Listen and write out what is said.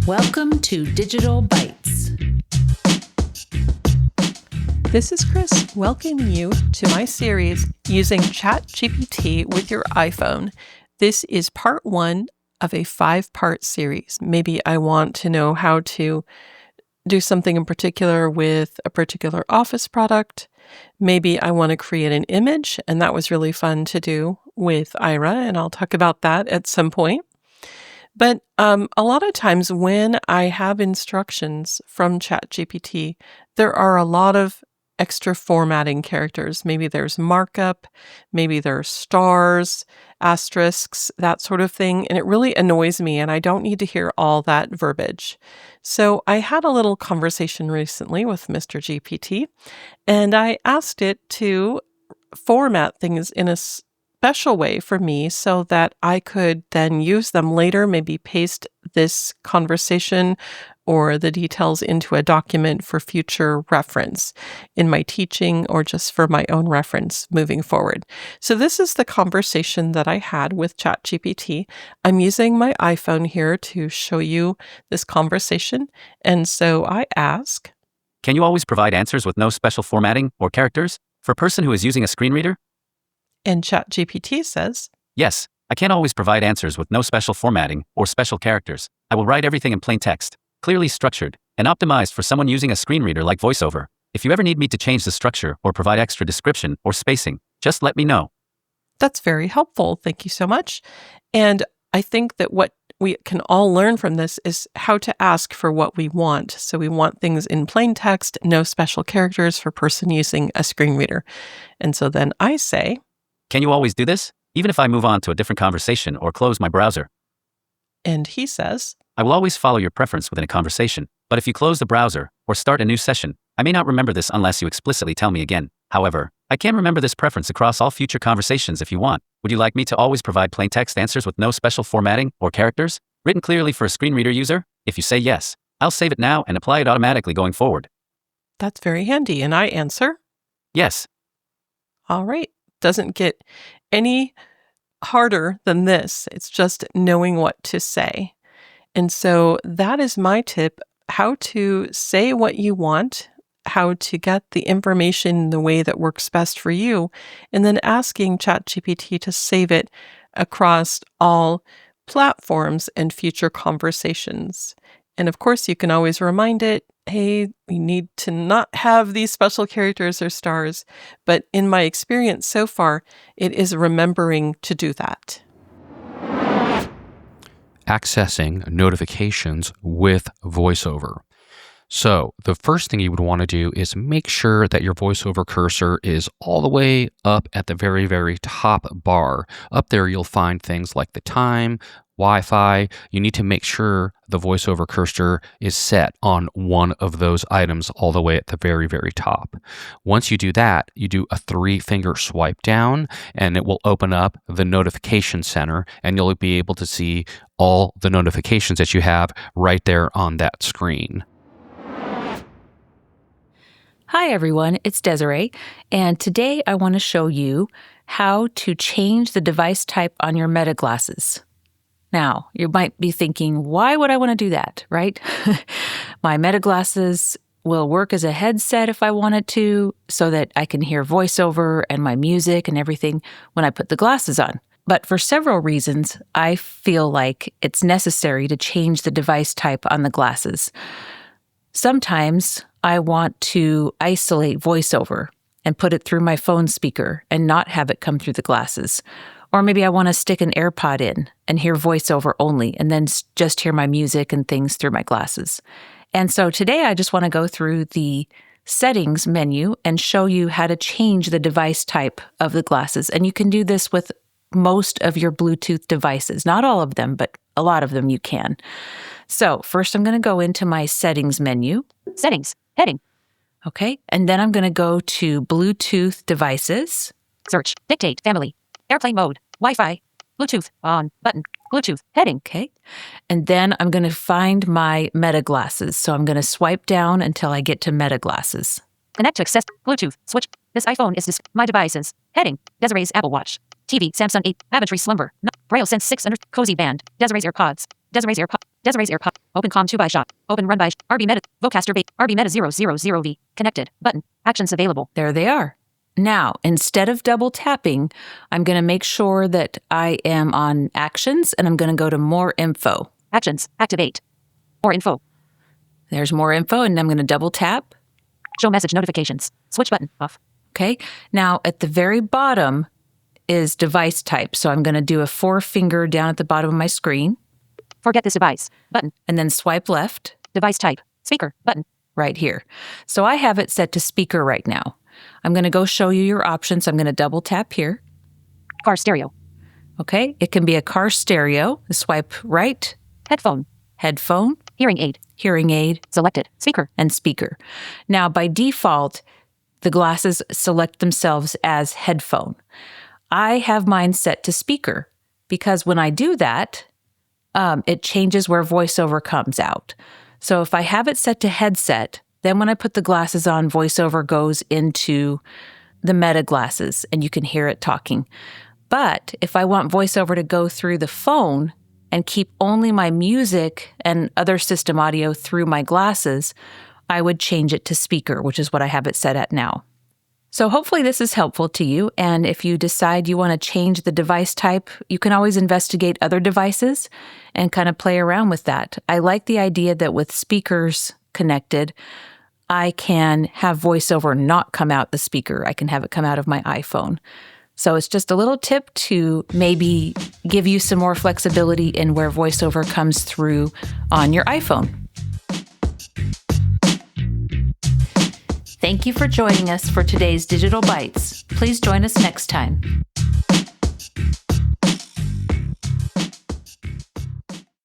Welcome to Digital Bytes. This is Chris welcoming you to my series using ChatGPT with your iPhone. This is part 1 of a 5-part series. Maybe I want to know how to do something in particular with a particular Office product. Maybe I want to create an image, and that was really fun to do with Ira, and I'll talk about that at some point. But a lot of times when I have instructions from ChatGPT, there are a lot of extra formatting characters. Maybe there's markup, maybe there's stars, asterisks, that sort of thing. And it really annoys me, and I don't need to hear all that verbiage. So I had a little conversation recently with Mr. GPT, and I asked it to format things in a special way for me so that I could then use them later, maybe paste this conversation or the details into a document for future reference in my teaching or just for my own reference moving forward. So this is the conversation that I had with ChatGPT. I'm using my iPhone here to show you this conversation. And so I ask, can you always provide answers with no special formatting or characters for a person who is using a screen reader? And ChatGPT says, yes, I can always provide answers with no special formatting or special characters. I will write everything in plain text, clearly structured, and optimized for someone using a screen reader like VoiceOver. If you ever need me to change the structure or provide extra description or spacing, just let me know. That's very helpful. Thank you so much. And I think that what we can all learn from this is how to ask for what we want. So we want things in plain text, no special characters for person using a screen reader. And so then I say, can you always do this, even if I move on to a different conversation or close my browser? And he says, I will always follow your preference within a conversation, but if you close the browser or start a new session, I may not remember this unless you explicitly tell me again. However, I can remember this preference across all future conversations if you want. Would you like me to always provide plain text answers with no special formatting or characters, written clearly for a screen reader user? If you say yes, I'll save it now and apply it automatically going forward. That's very handy. And I answer, yes. All right. Doesn't get any harder than this. It's just knowing what to say. And so that is my tip, how to say what you want, how to get the information in the way that works best for you, and then asking ChatGPT to save it across all platforms and future conversations. And of course, you can always remind it, hey, we need to not have these special characters or stars. But in my experience so far, it is remembering to do that. Accessing notifications with VoiceOver. So the first thing you would want to do is make sure that your VoiceOver cursor is all the way up at the very, very top bar. Up there, you'll find things like the time, Wi-Fi. You need to make sure the VoiceOver cursor is set on one of those items all the way at the very, very top. Once you do that, you do a 3-finger swipe down, and it will open up the notification center, and you'll be able to see all the notifications that you have right there on that screen. Hi everyone, it's Desiree, and today I want to show you how to change the device type on your Meta glasses. Now, you might be thinking, why would I want to do that, right? My Meta glasses will work as a headset if I wanted to, so that I can hear VoiceOver and my music and everything when I put the glasses on. But for several reasons, I feel like it's necessary to change the device type on the glasses. Sometimes I want to isolate VoiceOver and put it through my phone speaker and not have it come through the glasses. Or maybe I want to stick an AirPod in and hear VoiceOver only and then just hear my music and things through my glasses. And so today I just want to go through the settings menu and show you how to change the device type of the glasses. And you can do this with most of your Bluetooth devices. Not all of them, but a lot of them you can. So first I'm going to go into my settings menu. Settings, heading. Okay, and then I'm going to go to Bluetooth devices. Search, dictate, family, airplane mode, Wi-Fi, Bluetooth, on, button, Bluetooth, heading. Okay, and then I'm going to find my Meta glasses. So I'm going to swipe down until I get to Meta glasses. Connect to access, Bluetooth, switch. This iPhone is my devices. Heading, Desiree's Apple Watch. TV, Samsung 8, Aventry Slumber. Braille Sense 6 under Cozy Band. Desiree's AirPods. Desiree's AirPod. Open Com 2 by Shot. Open Run by RB Meta. Vocaster Bait. RB Meta 000V. Connected. Button. Actions available. There they are. Now, instead of double tapping, I'm going to make sure that I am on Actions, and I'm going to go to More Info. Actions. Activate. More info. There's more info, and I'm going to double tap. Show message notifications. Switch button. Off. Okay. Now, at the very bottom is device type. So I'm going to do a 4-finger down at the bottom of my screen. Forget this device. Button. And then swipe left. Device type. Speaker. Button. Right here. So I have it set to speaker right now. I'm going to go show you your options. I'm going to double tap here. Car stereo. Okay. It can be a car stereo. Swipe right. Headphone. Headphone. Hearing aid. Hearing aid. Selected. Speaker. And speaker. Now, by default, the glasses select themselves as headphone. I have mine set to speaker because when I do that, it changes where VoiceOver comes out. So if I have it set to headset, then when I put the glasses on, VoiceOver goes into the Meta glasses and you can hear it talking. But if I want VoiceOver to go through the phone and keep only my music and other system audio through my glasses, I would change it to speaker, which is what I have it set at now. So hopefully this is helpful to you. And if you decide you want to change the device type, you can always investigate other devices and kind of play around with that. I like the idea that with speakers connected, I can have VoiceOver not come out the speaker. I can have it come out of my iPhone. So it's just a little tip to maybe give you some more flexibility in where VoiceOver comes through on your iPhone. Thank you for joining us for today's Digital Bytes. Please join us next time.